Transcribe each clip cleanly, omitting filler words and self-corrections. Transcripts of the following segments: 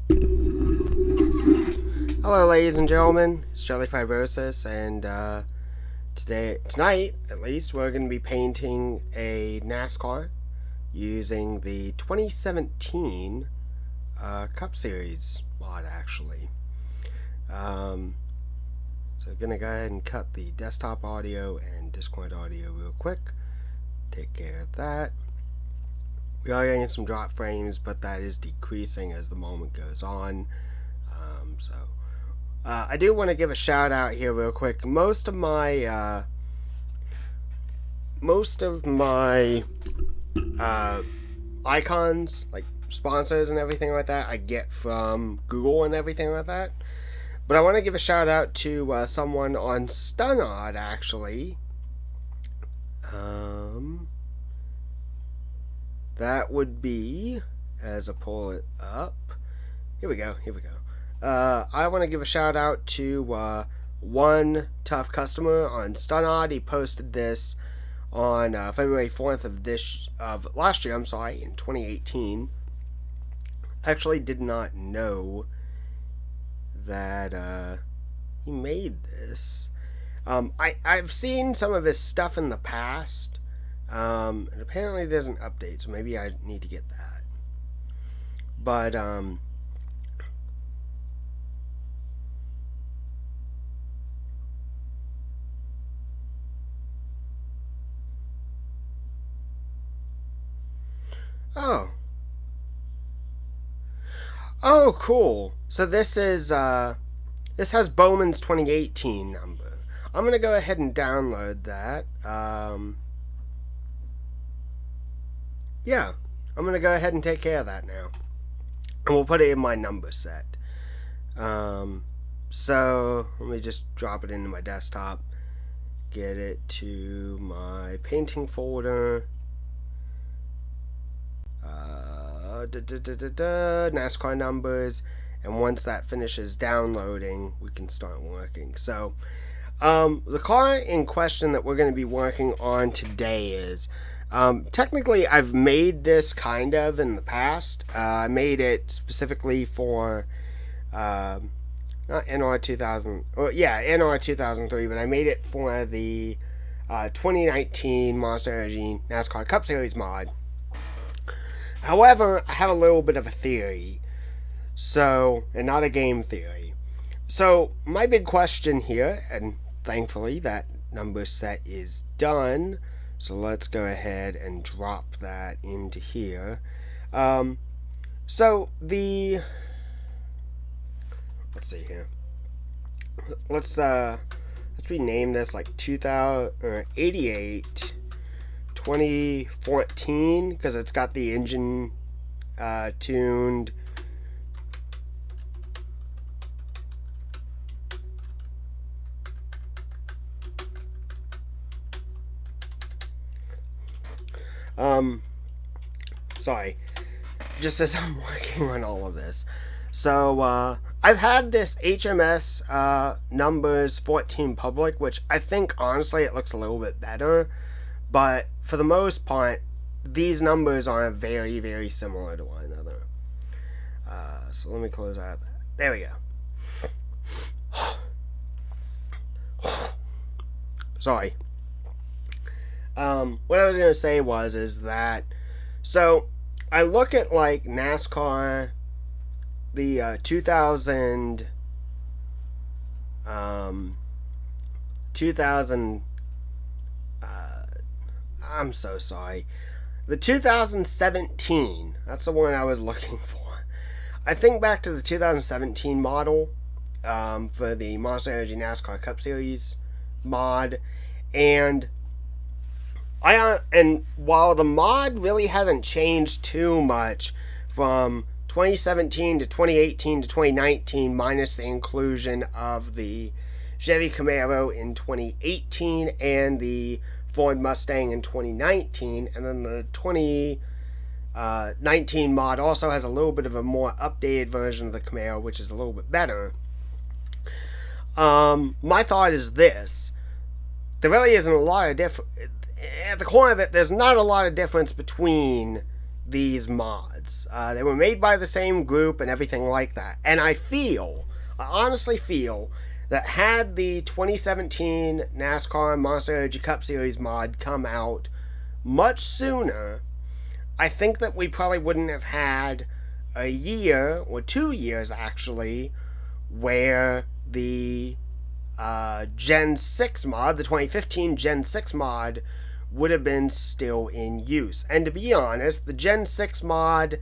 Hello, ladies and gentlemen. It's Jelly Fibrosis, and tonight, at least, we're going to be painting a NASCAR using the 2017 Cup Series mod, actually. So, going to go ahead and cut the desktop audio and Discord audio real quick. Take care of that. We are getting some drop frames, but that is decreasing as the moment goes on. I do want to give a shout out here real quick. Most of my icons, like sponsors and everything like that, I get from Google and everything like that. But I want to give a shout out to someone on Stunod, actually. That would be, as I pull it up, here we go. I want to give a shout out to one tough customer on Stunod. He posted this on February 4th of last year, in 2018. Actually did not know that he made this. I've seen some of his stuff in the past, and apparently there's an update, so maybe I need to get that. But Oh, cool. So this is this has Bowman's 2018 number. I'm gonna go ahead and download that. Yeah, I'm gonna go ahead and take care of that now, and we'll put it in my number set. So let me just drop it into my desktop, get it to my painting folder. NASCAR numbers, and once that finishes downloading, we can start working. So the car in question that we're going to be working on today is technically I've made this kind of in the past. I made it specifically for not NR 2000, or yeah, NR 2003, but I made it for the 2019 Monster Energy NASCAR Cup Series mod. However, I have a little bit of a theory, and not a game theory. So, my big question here, and thankfully that number set is done, so let's go ahead and drop that into here. Let's see here. Let's rename this like 2088. 2014, because it's got the engine tuned. Sorry, just as I'm working on all of this. So I've had this HMS numbers 14 public, which I think honestly it looks a little bit better. But for the most part, these numbers are very, very similar to one another. So let me close out that. There we go. Sorry. What I was going to say is that, so I look at like NASCAR, the 2000, I'm so sorry. The 2017, that's the one I was looking for. I think back to the 2017 model for the Monster Energy NASCAR Cup Series mod, and while the mod really hasn't changed too much from 2017 to 2018 to 2019, minus the inclusion of the Chevy Camaro in 2018 and the Ford Mustang in 2019, and then the 2019 mod also has a little bit of a more updated version of the Camaro, which is a little bit better. My thought is this: there really isn't a lot of difference. At the core of it, there's not a lot of difference between these mods. mods. They were made by the same group and everything like that. And I honestly feel, that had the 2017 NASCAR Monster Energy Cup Series mod come out much sooner, I think that we probably wouldn't have had a year, or 2 years actually, where the Gen 6 mod, the 2015 Gen 6 mod, would have been still in use. And to be honest, the Gen 6 mod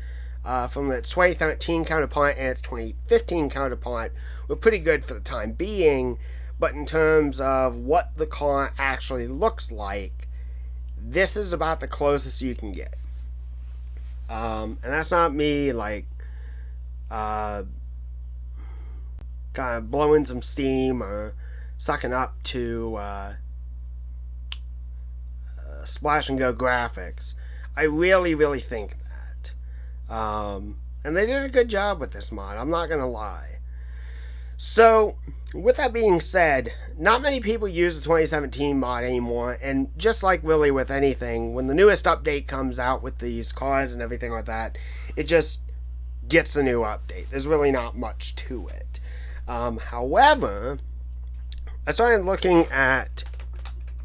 from its 2013 counterpart and its 2015 counterpart were pretty good for the time being, but in terms of what the car actually looks like, this is about the closest you can get. And that's not me like kind of blowing some steam or sucking up to splash and go graphics. I really think that. And they did a good job with this mod, I'm not gonna lie. So, with that being said, not many people use the 2017 mod anymore, and just like really with anything, when the newest update comes out with these cars and everything like that, it just gets a new update. There's really not much to it. However, I started looking at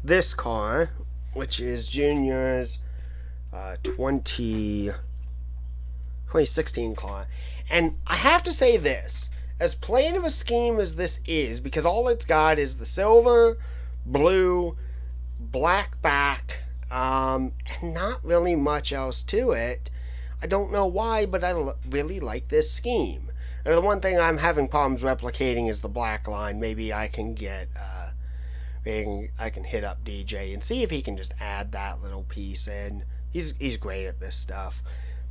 this car, which is Junior's 2016 car, and I have to say this, as plain of a scheme as this is, because all it's got is the silver, blue, black back, and not really much else to it. I don't know why, but I really like this scheme. And the one thing I'm having problems replicating is the black line. Maybe I can get, I can hit up DJ and see if he can just add that little piece in. He's great at this stuff.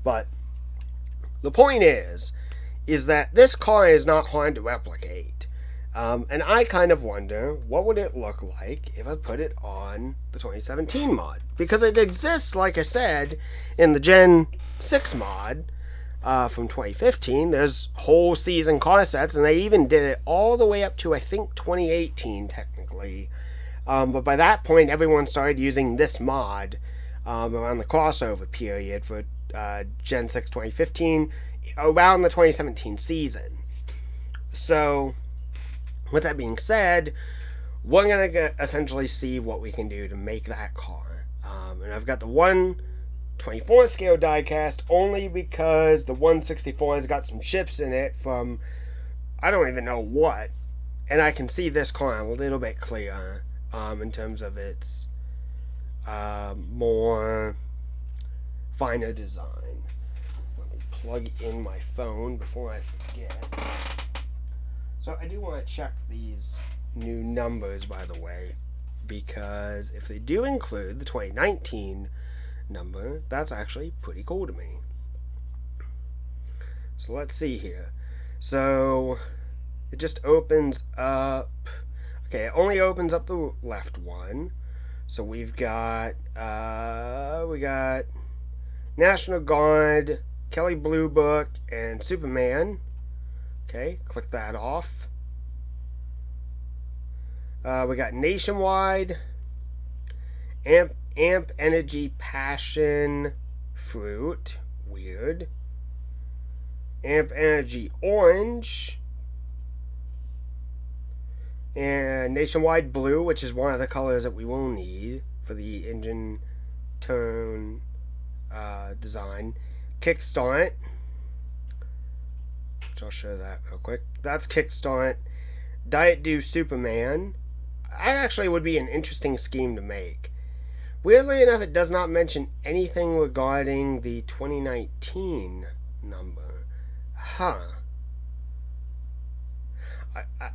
But the point is that this car is not hard to replicate. And I kind of wonder, what would it look like if I put it on the 2017 mod? Because it exists, like I said, in the Gen 6 mod from 2015. There's whole season car sets, and they even did it all the way up to, I think, 2018, technically. But by that point, everyone started using this mod around the crossover period for Gen 6 2015, around the 2017 season. So, with that being said, we're going to essentially see what we can do to make that car. And I've got the 1/24 scale diecast only because the 1/64 has got some chips in it from I don't even know what, and I can see this car a little bit clearer in terms of its more finer design. Let me plug in my phone before I forget. So I do want to check these new numbers, by the way, because if they do include the 2019 number, that's actually pretty cool to me. So let's see here. So it just opens up. Okay, it only opens up the left one. So we got National Guard, Kelly Blue Book, and Superman. Okay, click that off. We got Nationwide, Amp Energy Passion Fruit, weird. Amp Energy Orange, and Nationwide Blue, which is one of the colors that we will need for the engine tone design. Kickstart, which I'll show that real quick. That's Kickstart. Diet Dew Superman. That actually would be an interesting scheme to make. Weirdly enough, it does not mention anything regarding the 2019 number. Huh.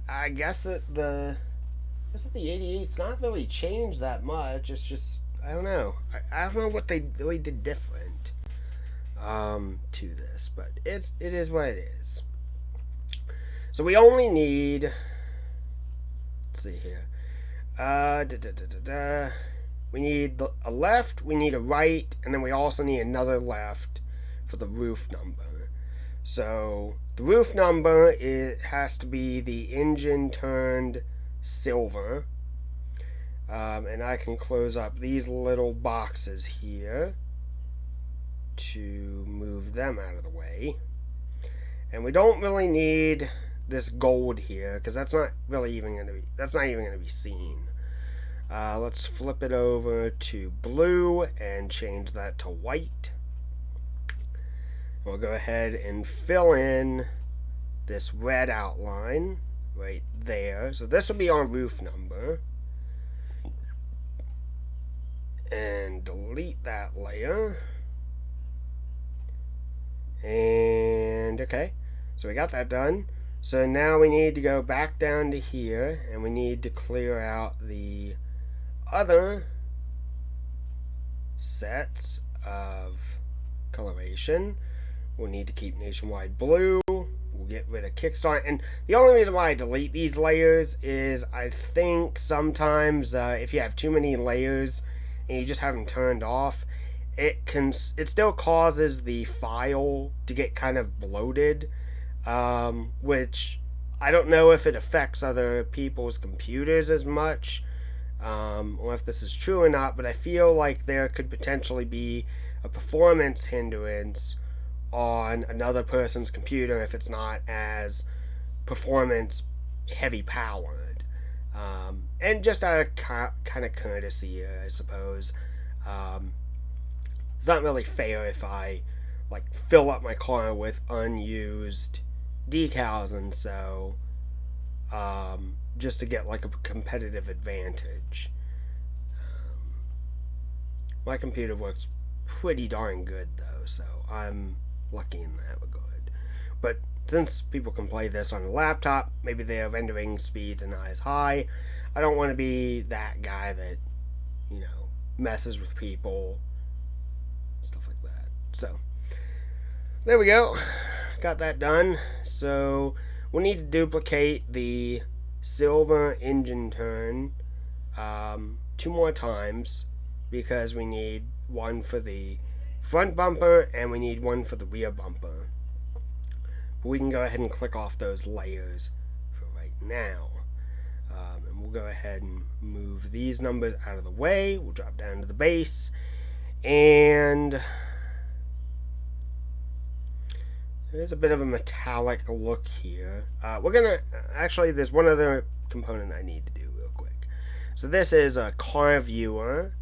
I guess that the 88's not really changed that much. It's just, I don't know. I don't know what they really did different to this, but it is what it is. So we only need, let's see here. We need a left, we need a right, and then we also need another left for the roof number. So the roof number, it has to be the engine turned silver. And I can close up these little boxes here. to move them out of the way. And we don't really need this gold here because that's not even going to be seen. Let's flip it over to blue and change that to white. We'll go ahead and fill in this red outline right there. So this will be our roof number. And delete that layer. And okay, so we got that done. So now we need to go back down to here and we need to clear out the other sets of coloration. We'll need to keep nationwide blue. We'll get rid of kickstart. And the only reason why I delete these layers is I think sometimes if you have too many layers and you just have them turned off, it still causes the file to get kind of bloated, which I don't know if it affects other people's computers as much, or if this is true or not, but I feel like there could potentially be a performance hindrance on another person's computer if it's not as performance heavy powered. And just out of kind of courtesy, I suppose. It's not really fair if I like fill up my car with unused decals and so just to get like a competitive advantage. My computer works pretty darn good though, so I'm lucky in that regard. But since people can play this on a laptop, maybe their rendering speeds are not as high. I don't want to be that guy that, you know, messes with people, stuff like that. So there we go, got that done. So we'll need to duplicate the silver engine turn 2 more times because we need one for the front bumper and we need one for the rear bumper. But we can go ahead and click off those layers for right now. And we'll go ahead and move these numbers out of the way. We'll drop down to the base and there's a bit of a metallic look here. We're gonna actually, there's one other component I need to do real quick. So this is a car viewer.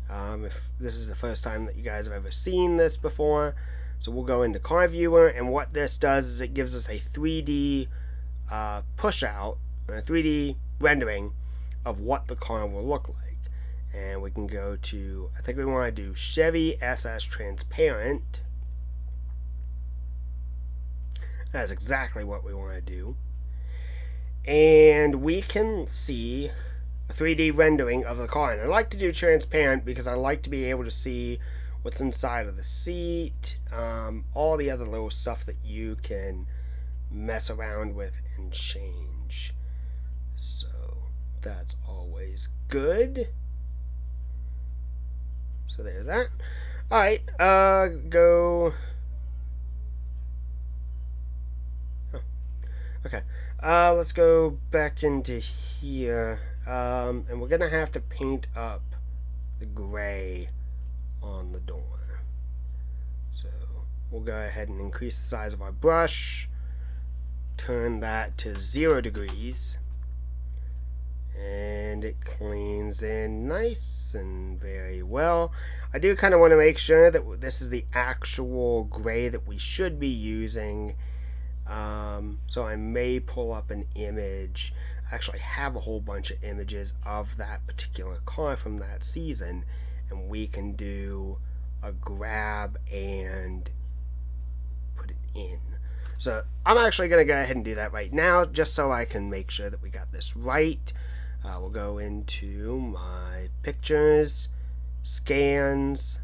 If this is the first time that you guys have ever seen this before, so we'll go into car viewer, and what this does is it gives us a 3D push out, a 3D rendering of what the car will look like. And we can go to, I think we want to do Chevy SS Transparent. That's exactly what we want to do. And we can see a 3D rendering of the car. And I like to do transparent because I like to be able to see what's inside of the seat, all the other little stuff that you can mess around with and change. So that's always good. So there's that. Alright, go. Okay, let's go back into here, and we're gonna have to paint up the gray on the door. So we'll go ahead and increase the size of our brush, turn that to 0 degrees, and it cleans in nice and very well. I do kind of want to make sure that this is the actual gray that we should be using. So I may pull up an image. I actually have a whole bunch of images of that particular car from that season, and we can do a grab and put it in. So I'm actually going to go ahead and do that right now just so I can make sure that we got this right. We'll go into my pictures, scans.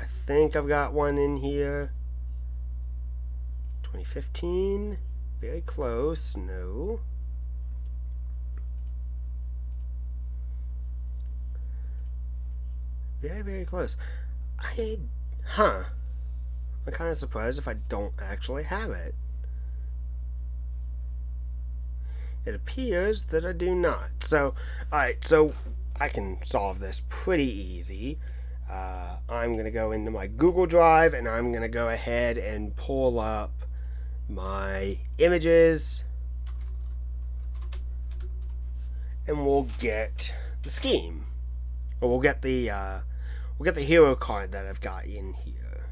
I think I've got one in here. 2015, very close, no. Very, very close. I'm kind of surprised if I don't actually have it. It appears that I do not. So, alright, so I can solve this pretty easy. I'm going to go into my Google Drive and I'm going to go ahead and pull up my images, and we'll get the scheme, or we'll get the hero card that I've got in here.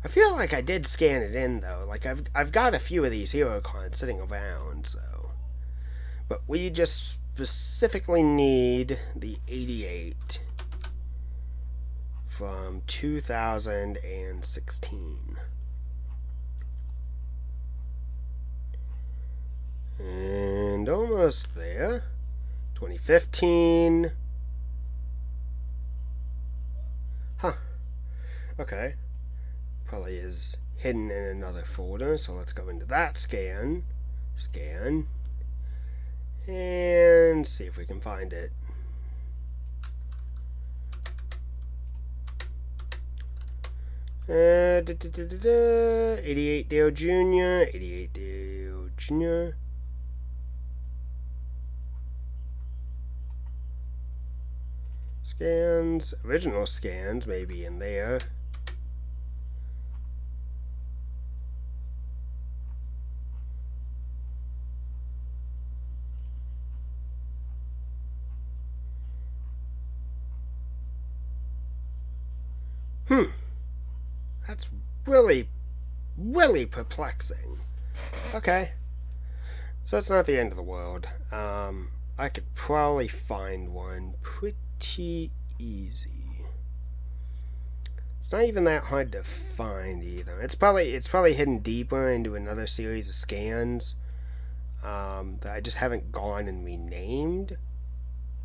I feel like I did scan it in though. Like I've got a few of these hero cards sitting around, so. But we just specifically need the 88 from 2016. And almost there. 2015. Huh. Okay. Probably is hidden in another folder, so let's go into that scan. Scan. And see if we can find it. Uh, 88 Dale Jr., 88 Dale Jr. Scans, original scans, maybe in there. That's really perplexing. Okay. So it's not the end of the world. I could probably find one pretty easy. It's not even that hard to find either. It's probably hidden deeper into another series of scans that I just haven't gone and renamed,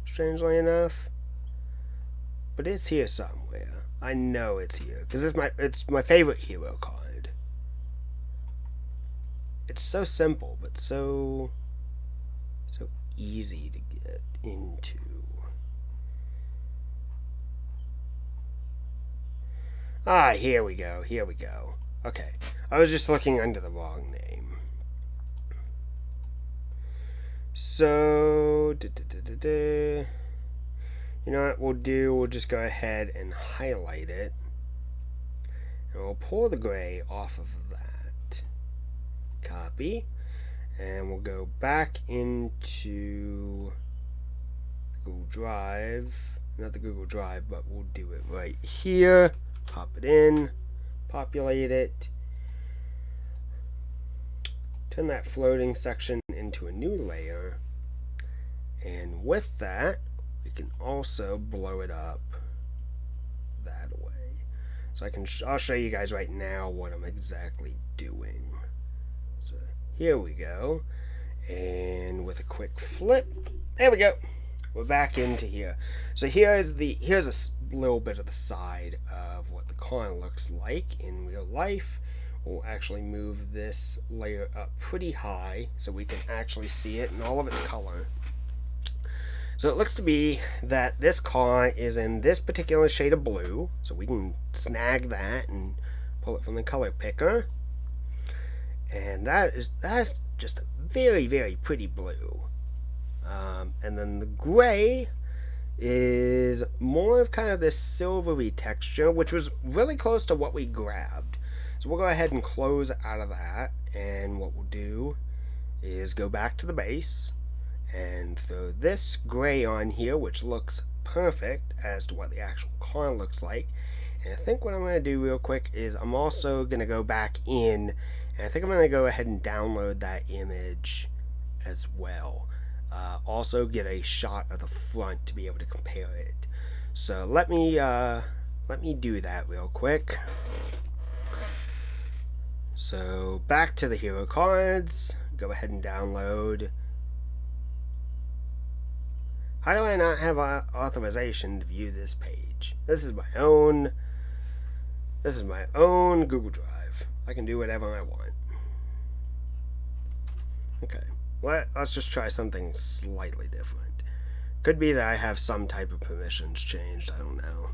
strangely enough. But it's here somewhere. I know it's here because it's my favorite hero card. It's so simple, but so easy to get into. Ah, here we go. Here we go. Okay, I was just looking under the wrong name. So, you know what we'll do? We'll just go ahead and highlight it. And we'll pull the gray off of that. Copy. And we'll go back into Google Drive. Not the Google Drive, but we'll do it right here. Pop it in. Populate it. Turn that floating section into a new layer. And with that, we can also blow it up that way. So I'll show you guys right now what I'm exactly doing. So here we go. And with a quick flip, there we go. We're back into here. So here's a little bit of the side of what the car looks like in real life. We'll actually move this layer up pretty high so we can actually see it in all of its color. So it looks to be that this car is in this particular shade of blue, so we can snag that and pull it from the color picker. And that's just a very pretty blue. And then the gray is more of kind of this silvery texture, which was really close to what we grabbed. So we'll go ahead and close out of that, and what we'll do is go back to the base and throw this gray on here, which looks perfect as to what the actual car looks like. And I think what I'm going to do real quick is I'm also going to go back in, and I think I'm going to go ahead and download that image as well. Also get a shot of the front to be able to compare it. So let me do that real quick. So back to the hero cards. Go ahead and download. How do I not have authorization to view this page? This is my own Google Drive. I can do whatever I want. Okay, let's just try something slightly different. Could be that I have some type of permissions changed. I don't know.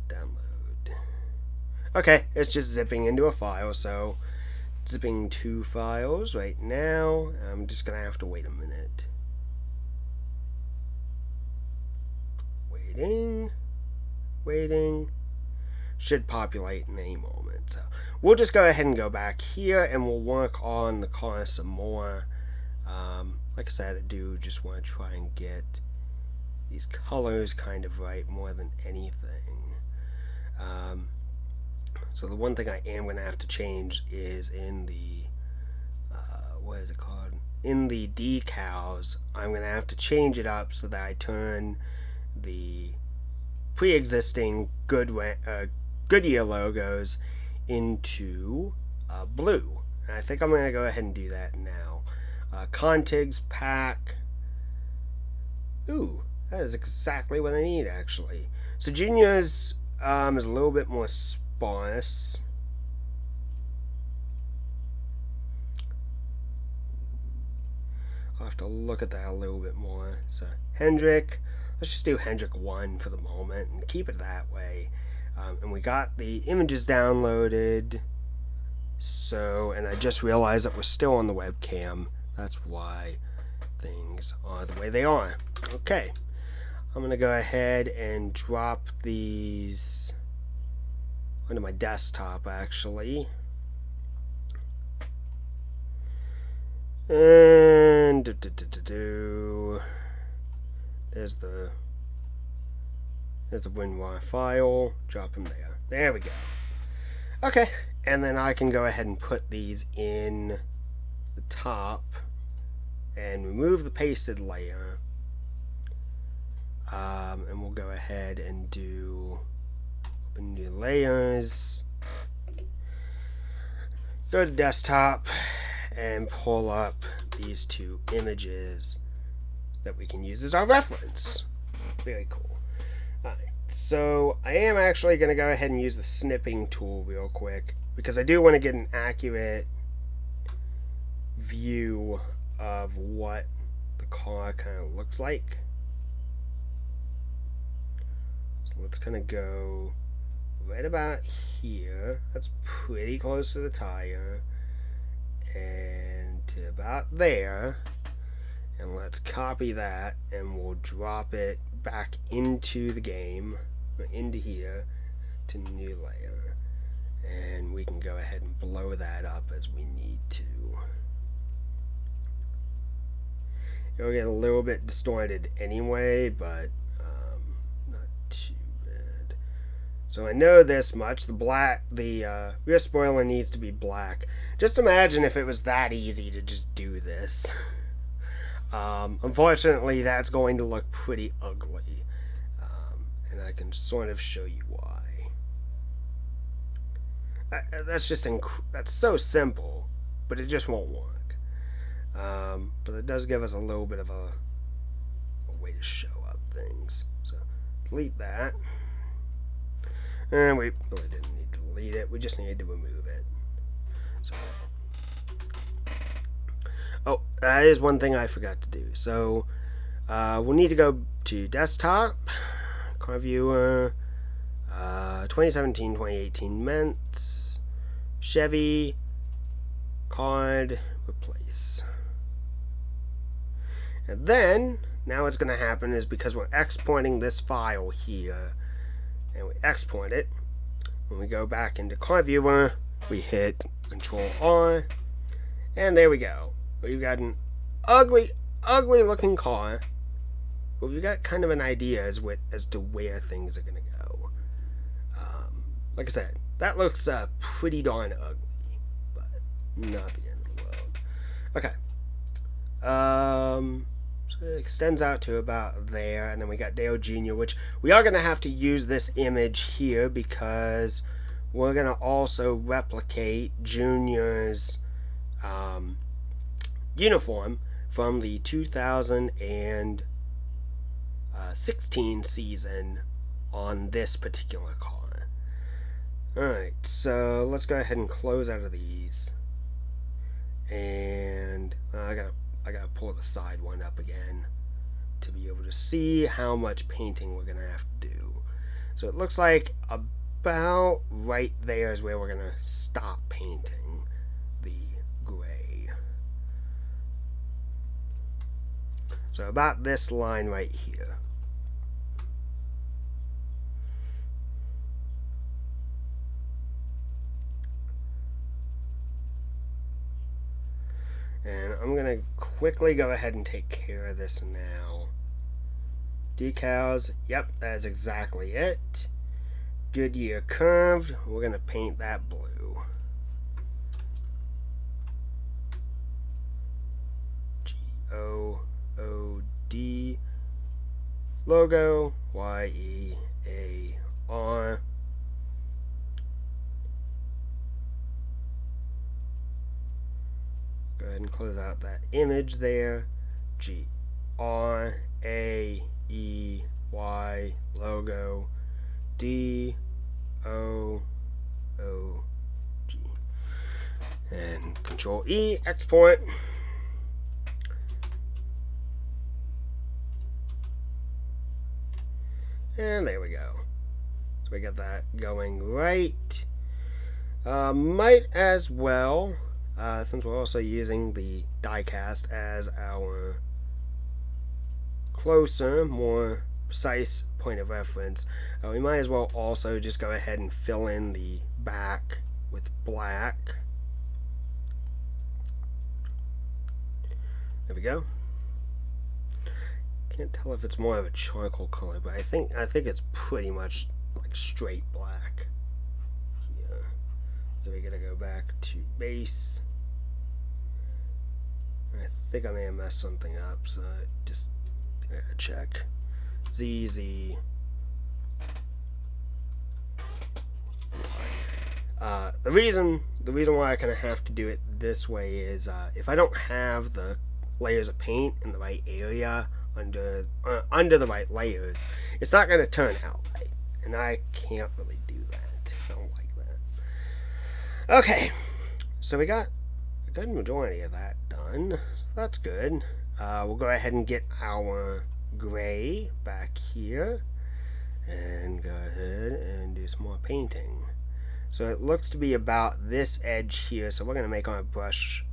Download. Okay, it's just zipping into a file, so zipping 2 files right now. I'm just gonna have to wait a minute. Waiting. Should populate in any moment. So we'll just go ahead and go back here and we'll work on the car some more. Like I said, I do just want to try and get these colors kind of right more than anything. So the one thing I am going to have to change is in the, what is it called? In the decals, I'm going to have to change it up so that I turn the pre-existing Goodyear logos into blue. And I think I'm going to go ahead and do that now. Contigs pack. Ooh, that is exactly what I need, actually. So Juniors is a little bit more sparse. I'll have to look at that a little bit more. So Hendrick, let's just do Hendrick 1 for the moment and keep it that way. And we got the images downloaded. So, and I just realized that we're still on the webcam. That's why things are the way they are. Okay. I'm going to go ahead and drop these onto my desktop, actually. And there's the WinRAR file. Drop them there. There we go. Okay, and then I can go ahead and put these in the top and remove the pasted layer. And we'll go ahead and do open new layers. Go to desktop and pull up these two images that we can use as our reference. Very cool. Alright, so I am actually going to go ahead and use the snipping tool real quick because I do want to get an accurate view of what the car kind of looks like. So let's kind of go right about here. That's pretty close to the tire. And to about there. And let's copy that and we'll drop it back into the game, or into here, to new layer. And we can go ahead and blow that up as we need to. It'll get a little bit distorted anyway, but not too bad. So I know this much. The rear spoiler needs to be black. Just imagine if it was that easy to just do this. Unfortunately, that's going to look pretty ugly. And I can sort of show you why. That's just that's so simple, but it just won't work. But it does give us a little bit of a way to show up things. So delete that. And we really didn't need to delete it. We just needed to remove it. So, oh, that is one thing I forgot to do. So we'll need to go to desktop, car viewer, 2017, 2018 Ments, Chevy, card, replace. And then, now what's going to happen is because we're exporting this file here, and we export it, when we go back into car viewer, we hit Control R, and there we go. We've got an ugly, ugly looking car, but we've got kind of an idea as to where things are going to go. Like I said, that looks pretty darn ugly, but not the end of the world. Okay. So it extends out to about there, and then we got Dale Jr., which we are going to have to use this image here because we're going to also replicate Junior's uniform from the 2016 season on this particular car. Alright, so let's go ahead and close out of these. And I gotta pull the side one up again to be able to see how much painting we're gonna have to do. So it looks like about right there is where we're gonna stop painting the gray. So about this line right here. And I'm going to quickly go ahead and take care of this now. Decals, yep, that's exactly it. Goodyear curved, we're going to paint that blue. G-O-O-D, logo, Y-E-A-R. Go ahead and close out that image there. G-R-A-E-Y, logo, D-O-O-G. And Control E, export. And there we go. So we got that going right. Might as well, since we're also using the die-cast as our closer, more precise point of reference, we might as well also just go ahead and fill in the back with black. There we go. Can't tell if it's more of a charcoal color, but I think it's pretty much like straight black here. So we gotta go back to base. I think I may have messed something up, so just gotta check. ZZ. The reason why I kind of have to do it this way is if I don't have the layers of paint in the right area under the right layers, it's not going to turn out right, and I can't really do that. I don't like that. Okay, so we got a good majority of that done, so that's good. We'll go ahead and get our gray back here and go ahead and do some more painting. So it looks to be about this edge here, so we're going to make our brush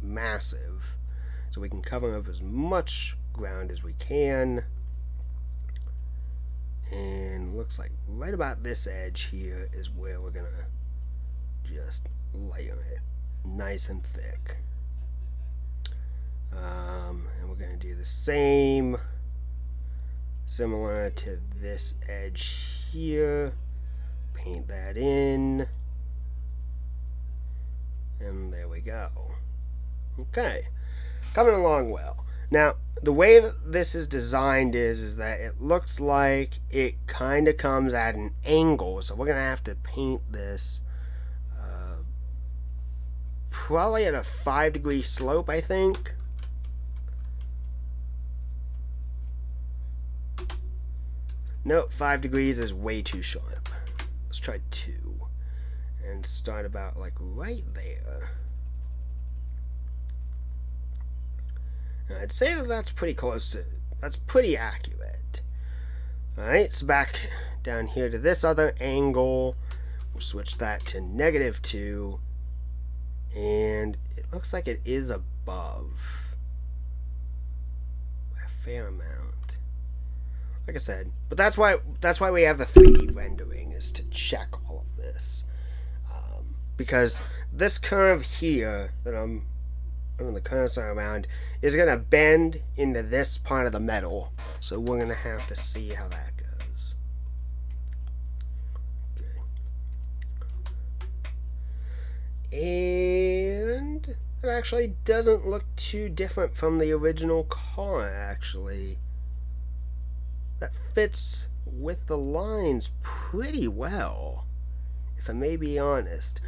massive so we can cover up as much ground as we can. And looks like right about this edge here is where we're gonna just layer it nice and thick. And we're gonna do the same, similar to this edge here. Paint that in, and there we go. Okay, coming along well. Now, the way that this is designed is that it looks like it kind of comes at an angle, so we're going to have to paint this probably at a 5-degree slope, I think. Nope, 5 degrees is way too sharp. Let's try 2 and start about like right there. I'd say that that's pretty close to, that's pretty accurate. Alright, so back down here to this other angle. We'll switch that to -2. And it looks like it is above by a fair amount. Like I said, but that's why we have the 3D rendering, is to check all of this. Because this curve here that I'm running the cursor around is going to bend into this part of the metal, so we're going to have to see how that goes. Okay. And it actually doesn't look too different from the original car, actually. That fits with the lines pretty well, if I may be honest.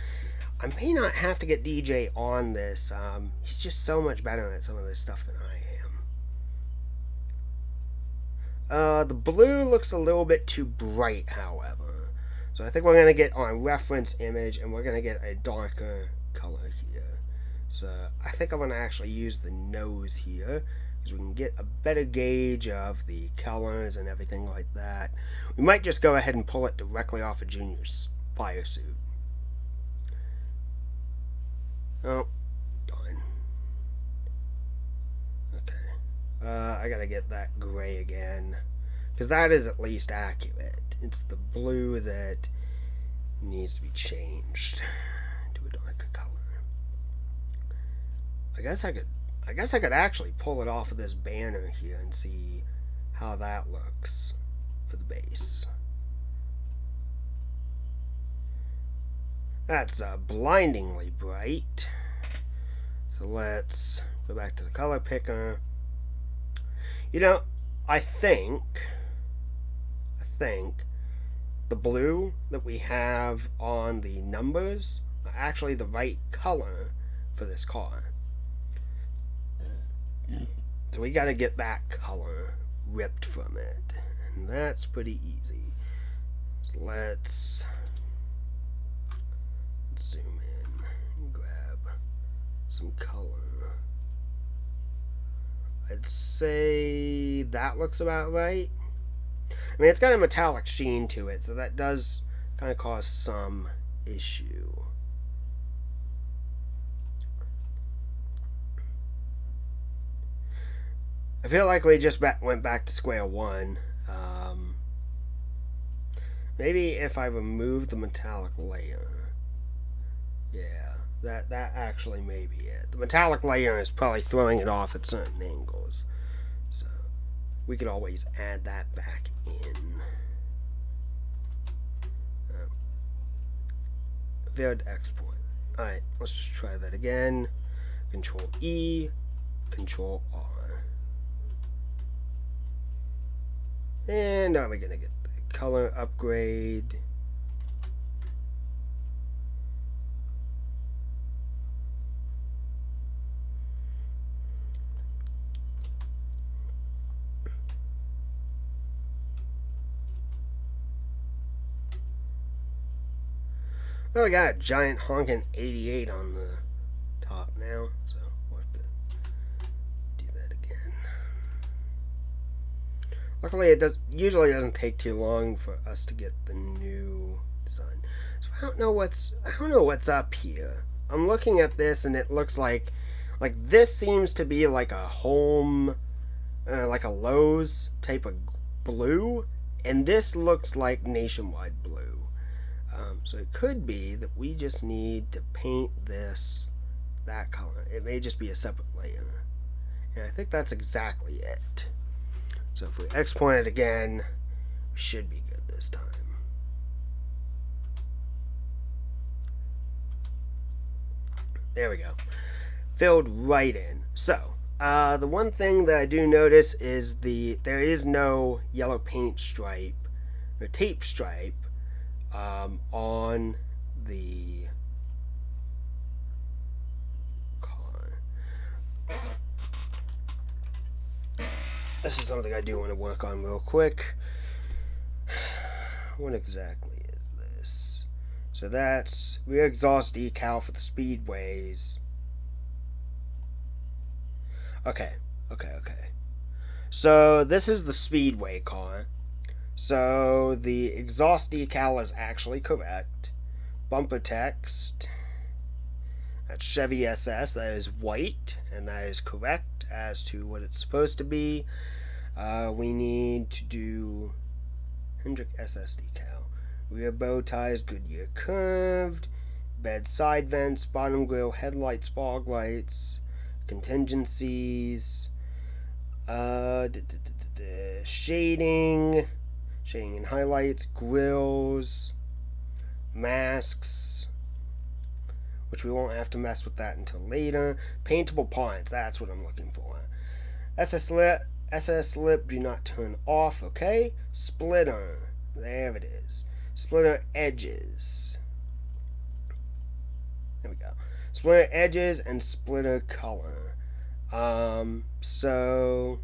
I may not have to get DJ on this. He's just so much better at some of this stuff than I am. The blue looks a little bit too bright, however. So I think we're going to get our reference image, and we're going to get a darker color here. So I think I'm going to actually use the nose here, because we can get a better gauge of the colors and everything like that. We might just go ahead and pull it directly off of Junior's fire suit. Oh, darn. Okay. I gotta get that gray again, because that is at least accurate. It's the blue that needs to be changed to a darker color. I guess I could actually pull it off of this banner here and see how that looks for the base. That's blindingly bright. So let's go back to the color picker. You know, I think the blue that we have on the numbers are actually the right color for this car. So we got to get that color ripped from it, and that's pretty easy. So let's zoom in and grab some color. I'd say that looks about right. I mean, it's got a metallic sheen to it, so that does kind of cause some issue. I feel like we just went back to square one. Maybe if I remove the metallic layer. Yeah, that actually may be it. The metallic layer is probably throwing it off at certain angles. So we could always add that back in. Failed to export. Alright, let's just try that again. Control E, Control R. And now we're going to get the color upgrade. Well, we got a giant honking 88 on the top now, so we'll have to do that again. Luckily, it usually doesn't take too long for us to get the new design. So I don't know what's up here. I'm looking at this and it looks like this seems to be like a home, like a Lowe's type of blue, and this looks like nationwide blue. So it could be that we just need to paint that color. It may just be a separate layer. And I think that's exactly it. So if we export it again, we should be good this time. There we go. Filled right in. So, the one thing that I do notice is there is no yellow paint stripe or tape stripe on the car. This is something I do want to work on real quick. What exactly is this? So that's rear exhaust decal for the speedways. Okay. So this is the speedway car. So the exhaust decal is actually correct. Bumper text, that's Chevy SS, that is white, and that is correct as to what it's supposed to be. We need to do Hendrick SS decal. Rear bow ties, Goodyear curved. Bed side vents, bottom grille, headlights, fog lights, contingencies, shading and highlights, grills, masks, which we won't have to mess with that until later. Paintable parts, that's what I'm looking for. SS lip, do not turn off, okay? Splitter, there it is. Splitter edges. There we go. Splitter edges and splitter color. So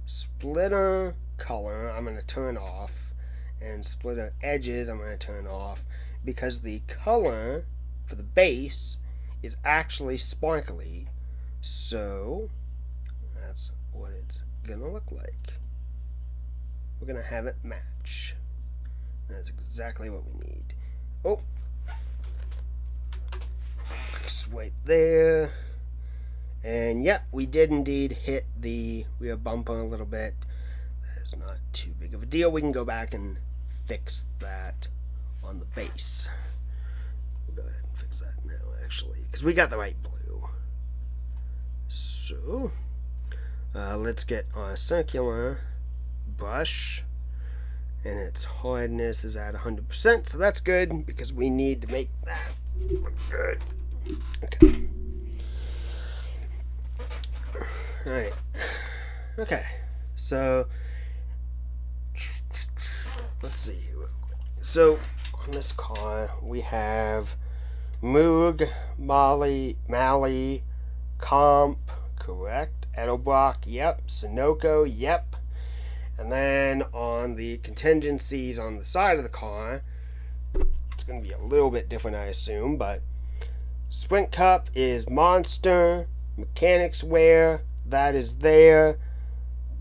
splitter color I'm going to turn off, and splitter edges I'm going to turn off, because the color for the base is actually sparkly. So that's what it's going to look like. We're going to have it match. That's exactly what we need. Oh, swipe there. And yep, we did indeed hit the rear bumper a little bit. That's not too big of a deal. We can go back and fix that on the base. We'll go ahead and fix that now, actually, because we got the right blue. So let's get our circular brush, and its hardness is at 100%, so that's good because we need to make that look good. Okay. Alright. Okay. So let's see. So on this car we have Moog, Mali, Comp, correct. Edelbrock, yep. Sunoco, yep. And then on the contingencies on the side of the car, it's going to be a little bit different, I assume, but Sprint Cup is Monster, Mechanics Wear, that is there.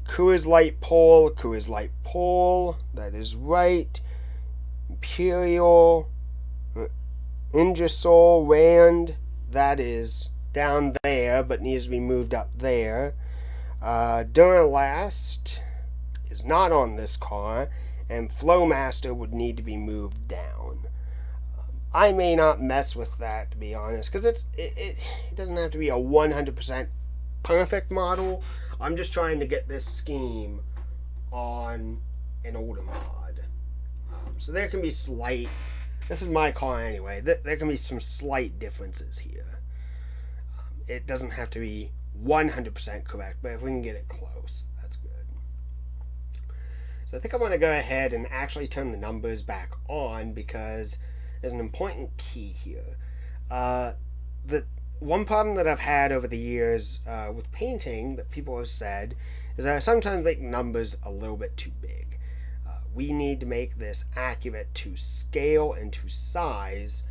Coors Light Pole, that is right. Imperial, Ingersoll, Rand, that is down there, but needs to be moved up there. Duralast is not on this car, and Flowmaster would need to be moved down. I may not mess with that, to be honest, because it doesn't have to be a 100% perfect model. I'm just trying to get this scheme on an older mod. So there can be slight, this is my car anyway, there can be some slight differences here. It doesn't have to be 100% correct, but if we can get it close, that's good. So I think I want to go ahead and actually turn the numbers back on because there's an important key here. The one problem that I've had over the years with painting that people have said is that I sometimes make numbers a little bit too big. We need to make this accurate to scale and to size,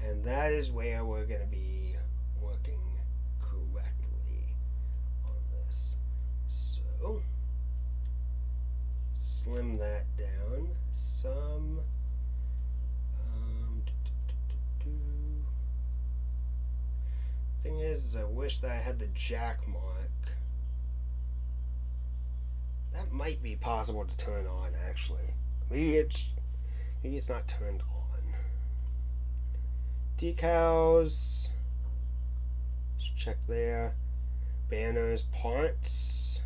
and that is where we're going to be working correctly on this. So, slim that down some. Thing is, I wish that I had the jack mark. That might be possible to turn on, actually. Maybe it's not turned on. Decals. Let's check there. Banners, parts.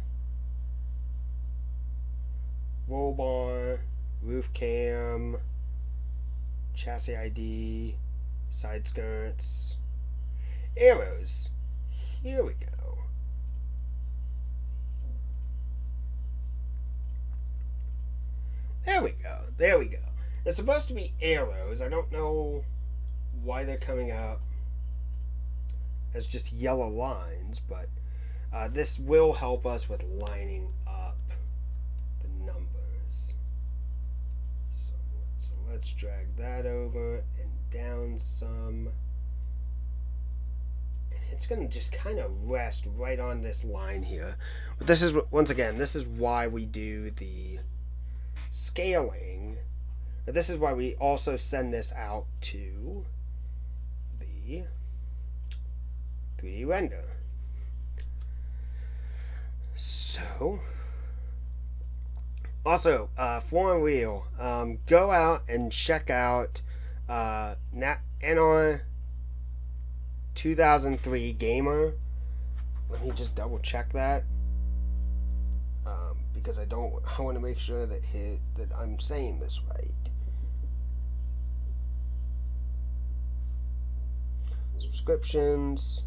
Roll bar, roof cam, chassis ID, side skirts. Arrows. Here we go. There we go. It's supposed to be arrows. I don't know why they're coming out as just yellow lines, but this will help us with lining up the numbers. So let's drag that over and down some. It's going to just kind of rest right on this line here. But this is, once again, this is why we do the scaling. But this is why we also send this out to the 3D render. So, also, for real, go out and check out NR 2003 Gamer. Let me just double check that because I want to make sure that I'm saying this right. Subscriptions.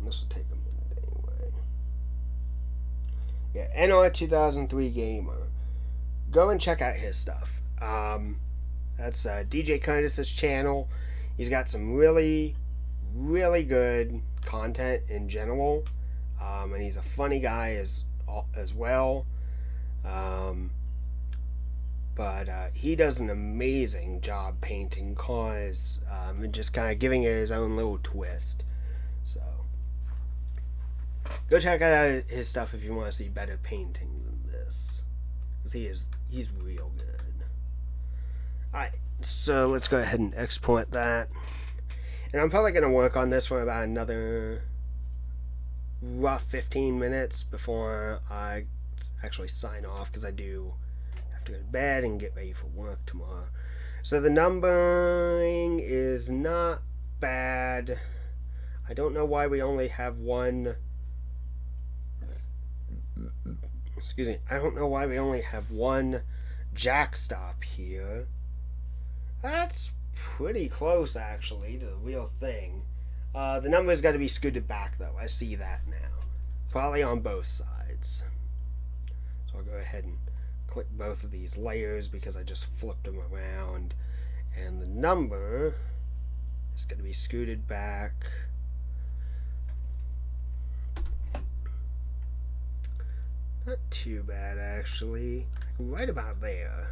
This will take a minute anyway. Yeah, NR 2003 Gamer. Go and check out his stuff. That's DJ Curtis's channel. He's got some really, really good content in general, and he's a funny guy as well. But he does an amazing job painting cars and just kind of giving it his own little twist. So go check out his stuff if you want to see better painting than this, because he's real good. Alright, so let's go ahead and export that. And I'm probably going to work on this for about another rough 15 minutes before I actually sign off, because I do have to go to bed and get ready for work tomorrow. So the numbering is not bad. I don't know why we only have one. Excuse me. I don't know why we only have one jack stop here. That's pretty close, actually, to the real thing. The number's got to be scooted back, though. I see that now. Probably on both sides. So I'll go ahead and click both of these layers because I just flipped them around. And the number is going to be scooted back. Not too bad, actually. Right about there.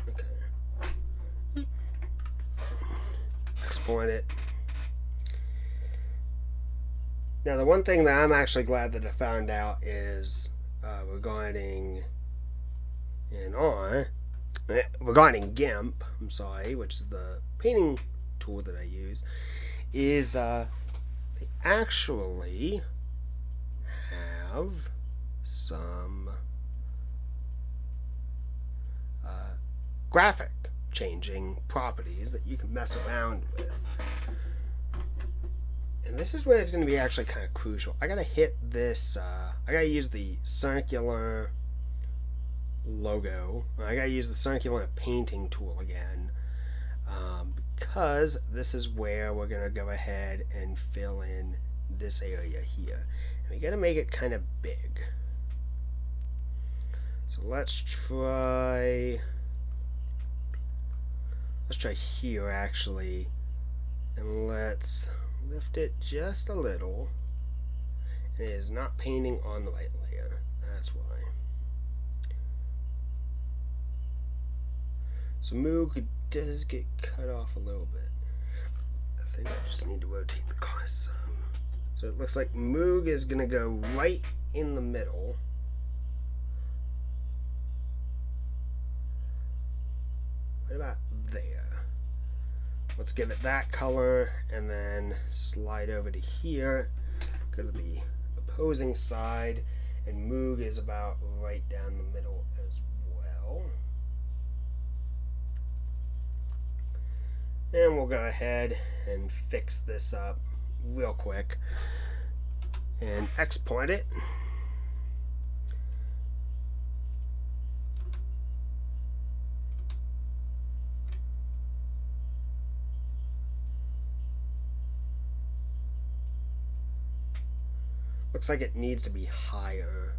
Okay. Export it. Now, the one thing that I'm actually glad that I found out is regarding GIMP, I'm sorry, which is the painting tool that I use, is they actually have some graphic changing properties that you can mess around with. And this is where it's going to be actually kind of crucial. I got to hit this, I got to use the circular logo. I got to use the circular painting tool again. Because this is where we're going to go ahead and fill in this area here. And we got to make it kind of big. So let's try here actually. And let's lift it just a little. And it is not painting on the right layer. That's why. So Moog does get cut off a little bit. I think I just need to rotate the car some. So it looks like Moog is going to go right in the middle. Right about there. Let's give it that color and then slide over to here. Go to the opposing side, and Moog is about right down the middle as well. And we'll go ahead and fix this up real quick and export it. Looks like it needs to be higher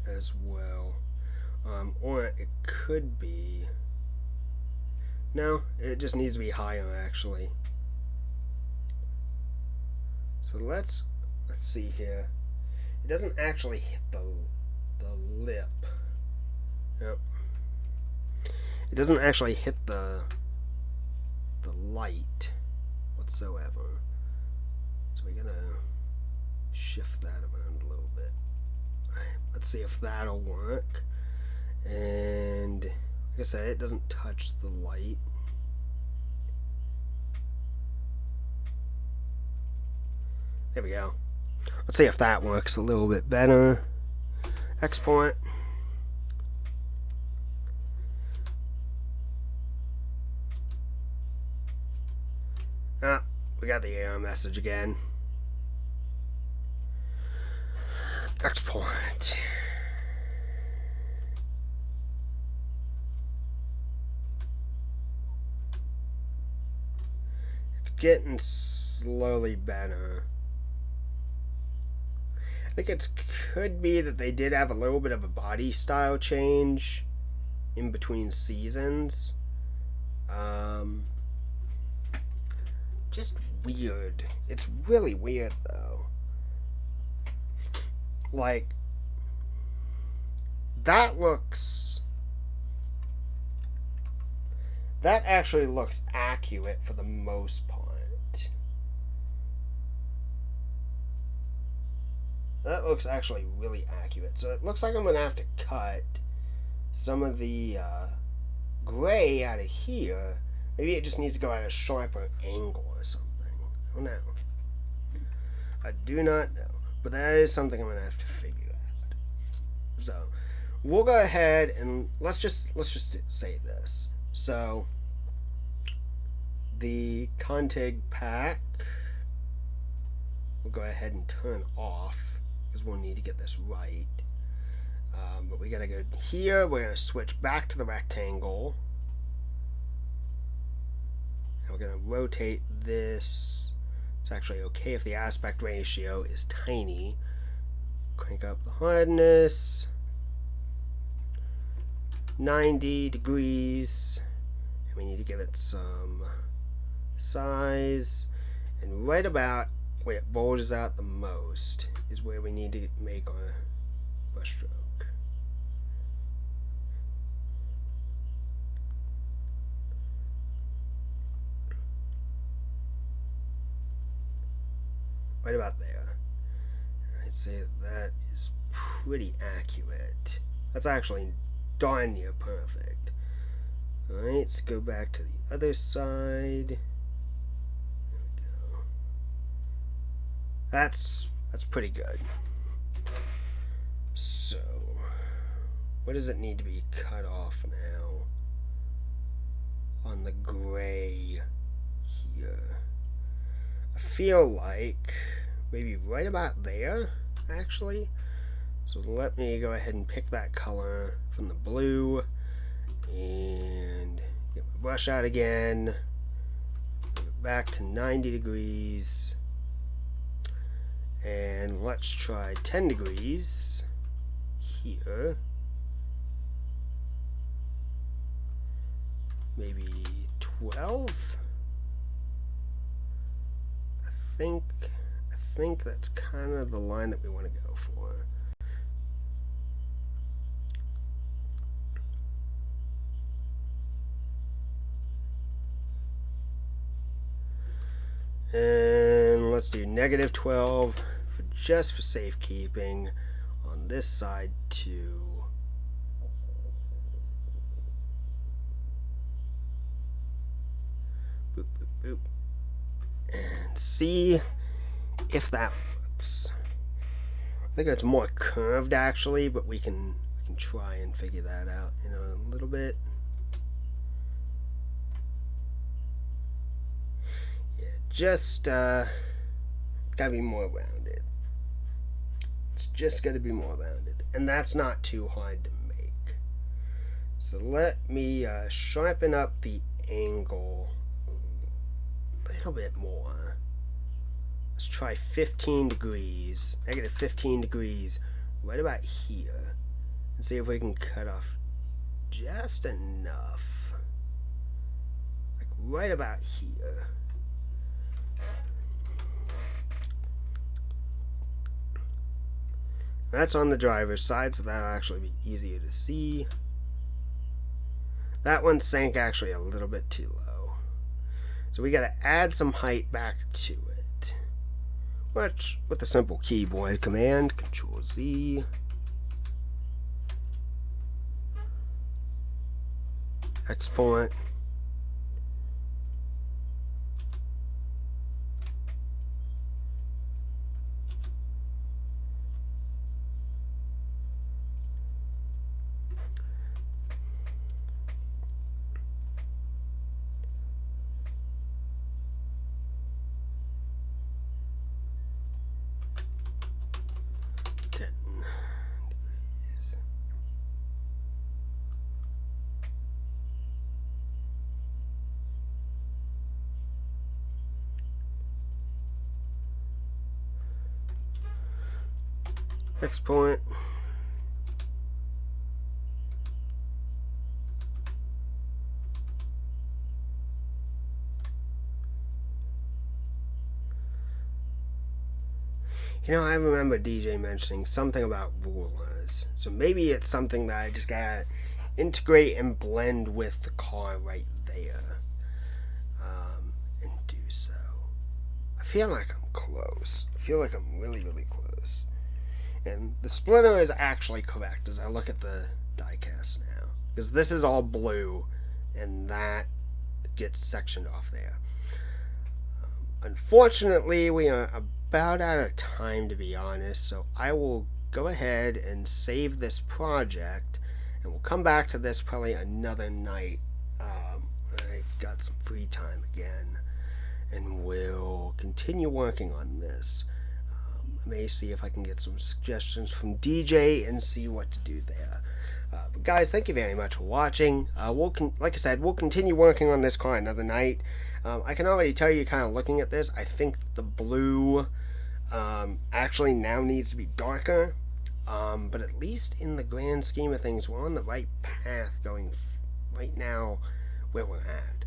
as well. Or it could be... No, it just needs to be higher actually. So let's see here. It doesn't actually hit the lip. Yep. It doesn't actually hit the light whatsoever. So we're gonna shift that around a little bit. Alright, let's see if that'll work. And like I said, it doesn't touch the light. There we go. Let's see if that works a little bit better. Export. Ah, we got the error message again. Export. It's getting slowly better. I think it could be that they did have a little bit of a body style change in between seasons. Just weird. It's really weird though. Like, that actually looks accurate for the most part. That looks actually really accurate. So it looks like I'm going to have to cut some of the gray out of here. Maybe it just needs to go at a sharper angle or something. I don't know. I do not know. But that is something I'm going to have to figure out. So we'll go ahead and let's just say this. So the config pack, we'll go ahead and turn off because we'll need to get this right. But we gotta go here. We're gonna switch back to the rectangle. And we're gonna rotate this. It's actually okay if the aspect ratio is tiny. Crank up the hardness. 90 degrees. And we need to give it some size. And right about where it bulges out the most is where we need to make our brushstroke. Right about there. I'd say that is pretty accurate. That's actually darn near perfect. Alright, let's go back to the other side. There we go. That's pretty good. So, what does it need to be cut off now on the gray here? I feel like maybe right about there, actually. So let me go ahead and pick that color from the blue and get my brush out again. Move it back to 90 degrees. And let's try 10 degrees here. Maybe 12. I think that's kind of the line that we want to go for. And let's do -12 for just for safekeeping on this side too. Boop, boop, boop. And see if that works. I think it's more curved actually, but we can try and figure that out in a little bit. Yeah, just gotta be more rounded. It's just gotta be more rounded, and that's not too hard to make. So let me sharpen up the angle a little bit more. Let's try 15 degrees, -15 degrees, right about here, and see if we can cut off just enough, like right about here. That's on the driver's side, so that'll actually be easier to see. That one sank actually a little bit too low. So we got to add some height back to it. Which, with the simple keyboard command, Control Z. Export. Export. You know, I remember DJ mentioning something about rulers. So maybe it's something that I just gotta integrate and blend with the car right there. And do so. I feel like I'm close. I feel like I'm really, really close. And the splitter is actually correct as I look at the diecast now. Because this is all blue, and that gets sectioned off there. Unfortunately, we are about out of time, to be honest, so I will go ahead and save this project, and we'll come back to this probably another night I've got some free time again, and we'll continue working on this. I may see if I can get some suggestions from DJ and see what to do there. But guys, thank you very much for watching. Like I said, we'll continue working on this car another night. I can already tell you, kind of looking at this, I think the blue actually now needs to be darker. But at least in the grand scheme of things, we're on the right path going right now where we're at.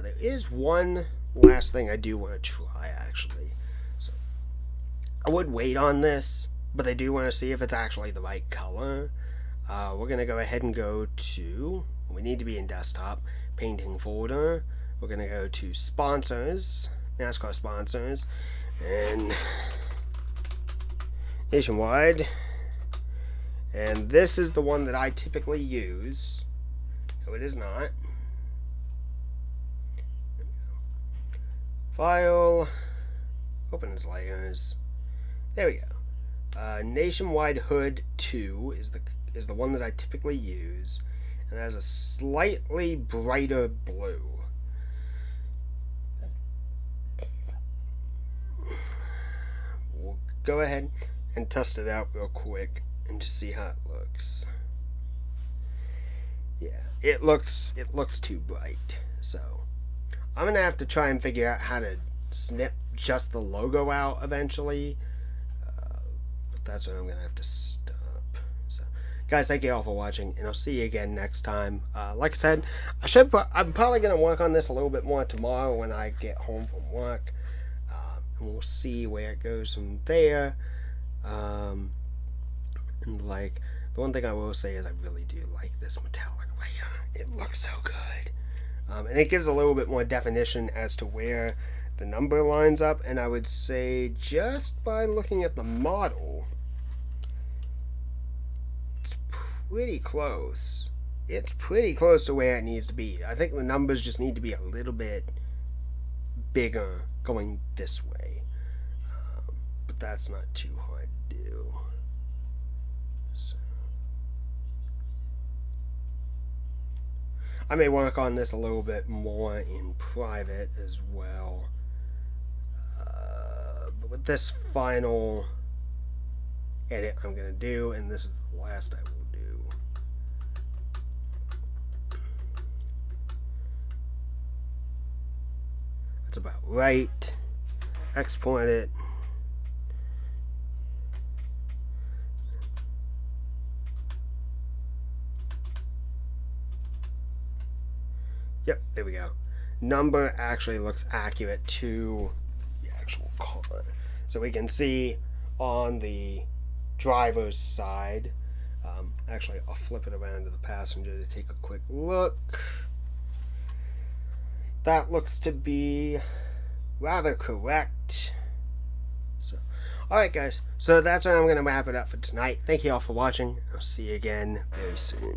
There is one last thing I do want to try, actually. So I would wait on this, but I do want to see if it's actually the right color. We're going to go ahead and go to, we need to be in desktop, painting folder. We're going to go to sponsors, NASCAR sponsors, and Nationwide. And this is the one that I typically use. No, it is not. File, open as layers. There we go. Nationwide Hood 2 is the one that I typically use, and it has a slightly brighter blue. We'll go ahead and test it out real quick and just see how it looks. Yeah, it looks too bright. So I'm gonna have to try and figure out how to snip just the logo out eventually. But that's what I'm gonna have to stop. So guys, thank you all for watching, and I'll see you again next time. Like I said, I'm probably gonna work on this a little bit more tomorrow when I get home from work, and we'll see where it goes from there. And like, the one thing I will say is I really do like this metallic layer. It looks so good. And it gives a little bit more definition as to where the number lines up. And I would say just by looking at the model, it's pretty close. It's pretty close to where it needs to be. I think the numbers just need to be a little bit bigger going this way. But that's not too hard to do. So I may work on this a little bit more in private as well. But with this final edit I'm going to do, and this is the last I will do. That's about right. Export it. Yep, there we go. Number actually looks accurate to the actual car. So we can see on the driver's side, actually I'll flip it around to the passenger to take a quick look. That looks to be rather correct. So, alright guys, so that's where I'm going to wrap it up for tonight. Thank you all for watching. I'll see you again very soon.